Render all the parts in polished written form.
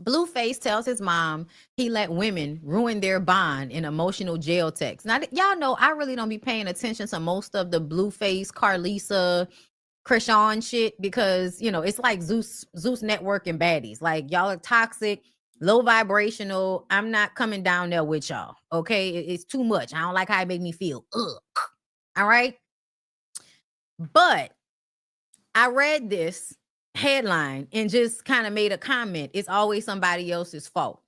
Blueface tells his mom he let women ruin their bond in emotional jail texts. Now, y'all know I really don't be paying attention to most of the Blueface, Carlisa, Krishan shit because, you know, it's like Zeus Network and baddies. Like, y'all are toxic, low vibrational. I'm not coming down there with y'all, okay? It's too much. I don't like how it make me feel. Ugh. All right? But I read this headline and just kind of made a comment. It's always somebody else's fault.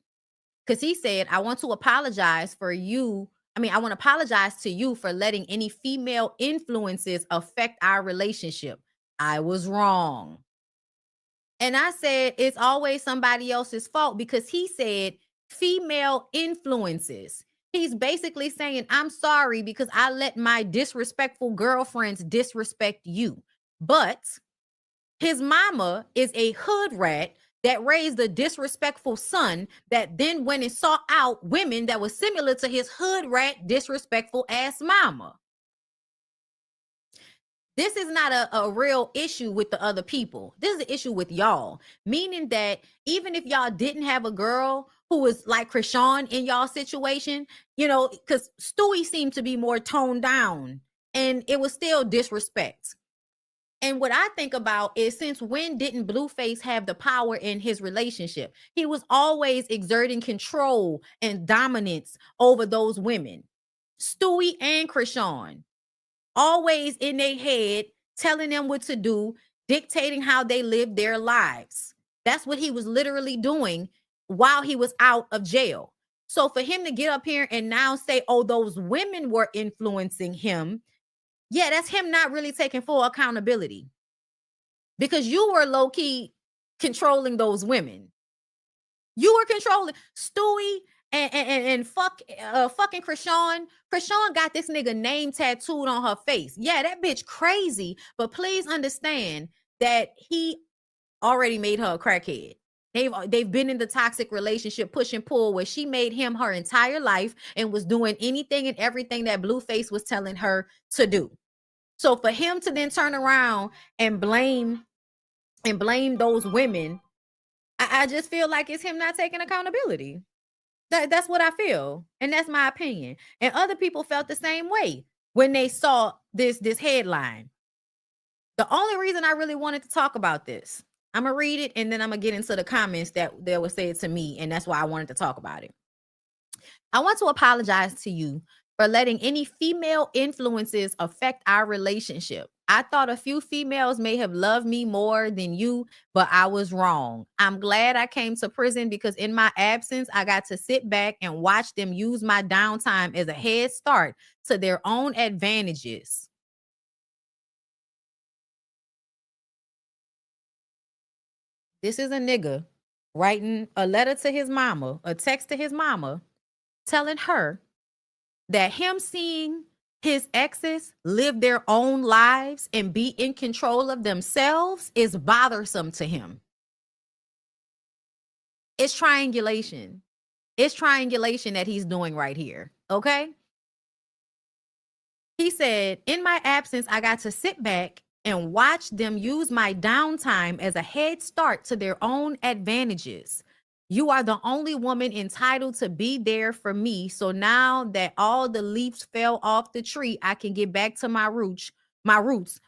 Because he said, I want to apologize for you. I want to apologize to you for letting any female influences affect our relationship. I was wrong. And I said, it's always somebody else's fault because he said female influences. He's basically saying, I'm sorry because I let my disrespectful girlfriends disrespect you. But his mama is a hood rat that raised a disrespectful son that then went and sought out women that were similar to his hood rat disrespectful ass mama. This is not a real issue with the other people. This is an issue with y'all, meaning that even if y'all didn't have a girl who was like Krishan in y'all situation, you know, because Stewie seemed to be more toned down and it was still disrespect. And what I think about is, since when didn't Blueface have the power in his relationship? He was always exerting control and dominance over those women. Stewie and Krishan, always in their head, telling them what to do, dictating how they live their lives. That's what he was literally doing while he was out of jail. So for him to get up here and now say, oh, those women were influencing him, yeah, that's him not really taking full accountability. Because you were low-key controlling those women. You were controlling Stewie and fucking Krishan. Krishan got this nigga name tattooed on her face. Yeah, that bitch crazy. But please understand that he already made her a crackhead. They've been in the toxic relationship, push and pull, where she made him her entire life and was doing anything and everything that Blueface was telling her to do. So for him to then turn around and blame those women, I just feel like it's him not taking accountability. That's what I feel, and that's my opinion. And other people felt the same way when they saw this headline. The only reason I really wanted to talk about this, I'm gonna read it and then I'm gonna get into the comments that were said to me, and that's why I wanted to talk about it. I want to apologize to you for letting any female influences affect our relationship. I thought a few females may have loved me more than you, but I was wrong. I'm glad I came to prison because in my absence, I got to sit back and watch them use my downtime as a head start to their own advantages. This is a nigga writing a letter to his mama, a text to his mama, telling her that him seeing his exes live their own lives and be in control of themselves is bothersome to him. It's triangulation. It's triangulation that he's doing right here. Okay. He said, in my absence, I got to sit back and watch them use my downtime as a head start to their own advantages. You are the only woman entitled to be there for me. So now that all the leaves fell off the tree, I can get back to my roots,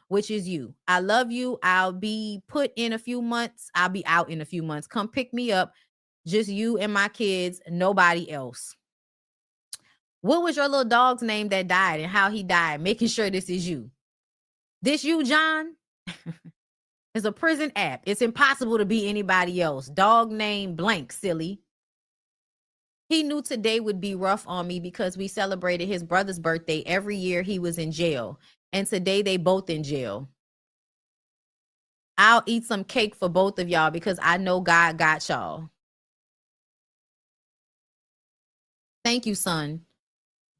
which is you. I love you. I'll be put in a few months. I'll be out in a few months. Come pick me up. Just you and my kids, nobody else. What was your little dog's name that died and how he died? Making sure this is you. This you, John? It's a prison app. It's impossible to be anybody else. Dog name blank, silly. He knew today would be rough on me because we celebrated his brother's birthday every year he was in jail. And today they both in jail. I'll eat some cake for both of y'all because I know God got y'all. Thank you, son.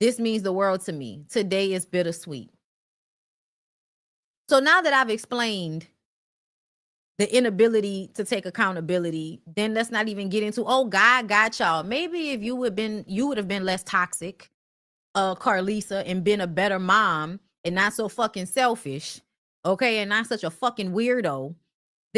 This means the world to me. Today is bittersweet. So now that I've explained the inability to take accountability, then let's not even get into, oh, God got y'all. Maybe if you would have been less toxic, Carlisa, and been a better mom and not so fucking selfish, okay, and not such a fucking weirdo,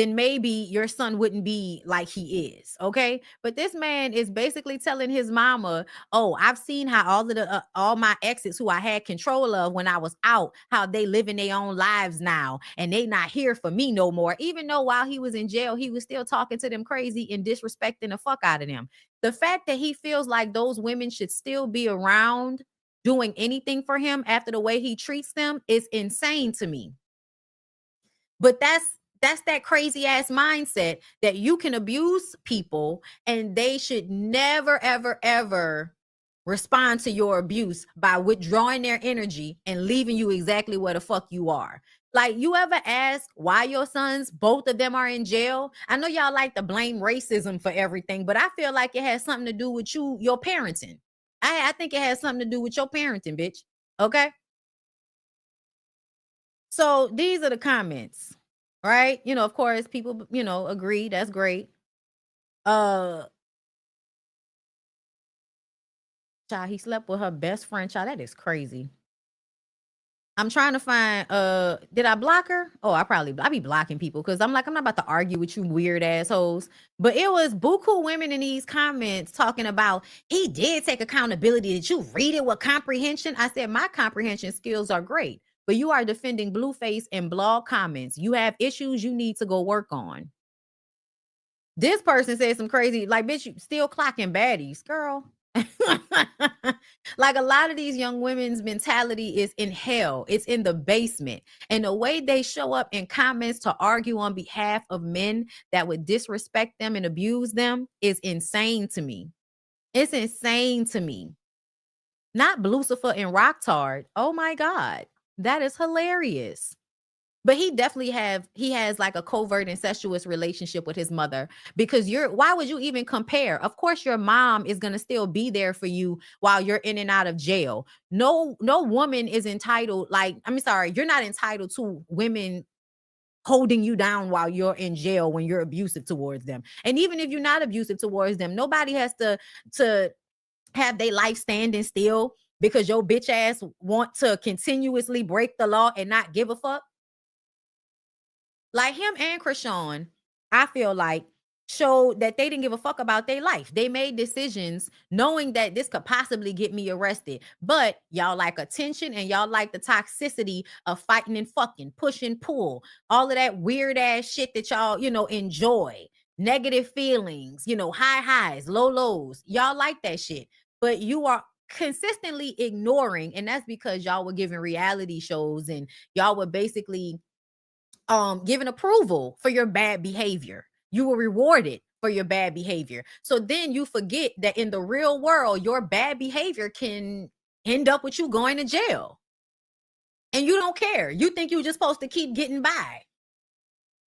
then maybe your son wouldn't be like he is. Okay. But this man is basically telling his mama, oh, I've seen how all my exes who I had control of when I was out, how they living their own lives now, and they not here for me no more. Even though while he was in jail, he was still talking to them crazy and disrespecting the fuck out of them. The fact that he feels like those women should still be around doing anything for him after the way he treats them is insane to me. But that's that crazy ass mindset that you can abuse people and they should never, ever, ever respond to your abuse by withdrawing their energy and leaving you exactly where the fuck you are. Like, you ever ask why your sons, both of them, are in jail? I know y'all like to blame racism for everything, but I feel like it has something to do with your parenting. I think it has something to do with your parenting, bitch. Okay. So these are the comments, right? Of course, people, agree. That's great. Child, he slept with her best friend. Child, that is crazy. I'm trying to find, did I block her? Oh, I be blocking people because I'm not about to argue with you weird assholes. But it was buku women in these comments talking about, he did take accountability. Did you read it with comprehension? I said, my comprehension skills are great, but you are defending Blueface in blog comments. You have issues you need to go work on. This person said some crazy, like, bitch, you still clocking baddies, girl. Like, a lot of these young women's mentality is in hell. It's in the basement. And the way they show up in comments to argue on behalf of men that would disrespect them and abuse them is insane to me. It's insane to me. Not Lucifer and Rocktard. Oh my God. That is hilarious. But he definitely has like a covert incestuous relationship with his mother, because why would you even compare? Of course, your mom is going to still be there for you while you're in and out of jail. No woman is entitled, you're not entitled to women holding you down while you're in jail when you're abusive towards them. And even if you're not abusive towards them, nobody has to have their life standing still because your bitch ass want to continuously break the law and not give a fuck. Like, him and Krishan, I feel like, showed that they didn't give a fuck about their life. They made decisions knowing that this could possibly get me arrested. But y'all like attention and y'all like the toxicity of fighting and fucking, push and pull, all of that weird ass shit that y'all, enjoy. Negative feelings, high highs, low lows. Y'all like that shit. But you are consistently ignoring, and that's because y'all were giving reality shows and y'all were basically given approval for your bad behavior. You were rewarded for your bad behavior. So then you forget that in the real world, your bad behavior can end up with you going to jail. And you don't care. You think you're just supposed to keep getting by.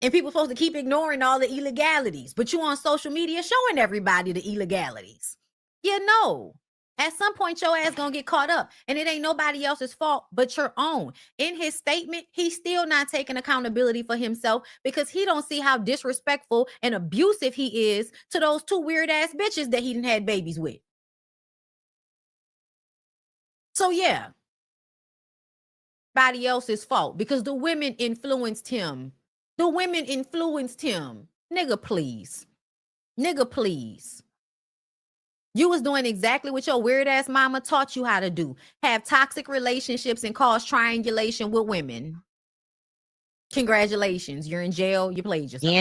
And people supposed to keep ignoring all the illegalities. But you on social media showing everybody the illegalities. No. At some point, your ass gonna get caught up, and it ain't nobody else's fault but your own. In his statement, he's still not taking accountability for himself because he don't see how disrespectful and abusive he is to those two weird ass bitches that he done had babies with. So yeah, nobody else's fault because the women influenced him. Nigga, please. You was doing exactly what your weird ass mama taught you how to do. Have toxic relationships and cause triangulation with women. Congratulations. You're in jail. You played yourself.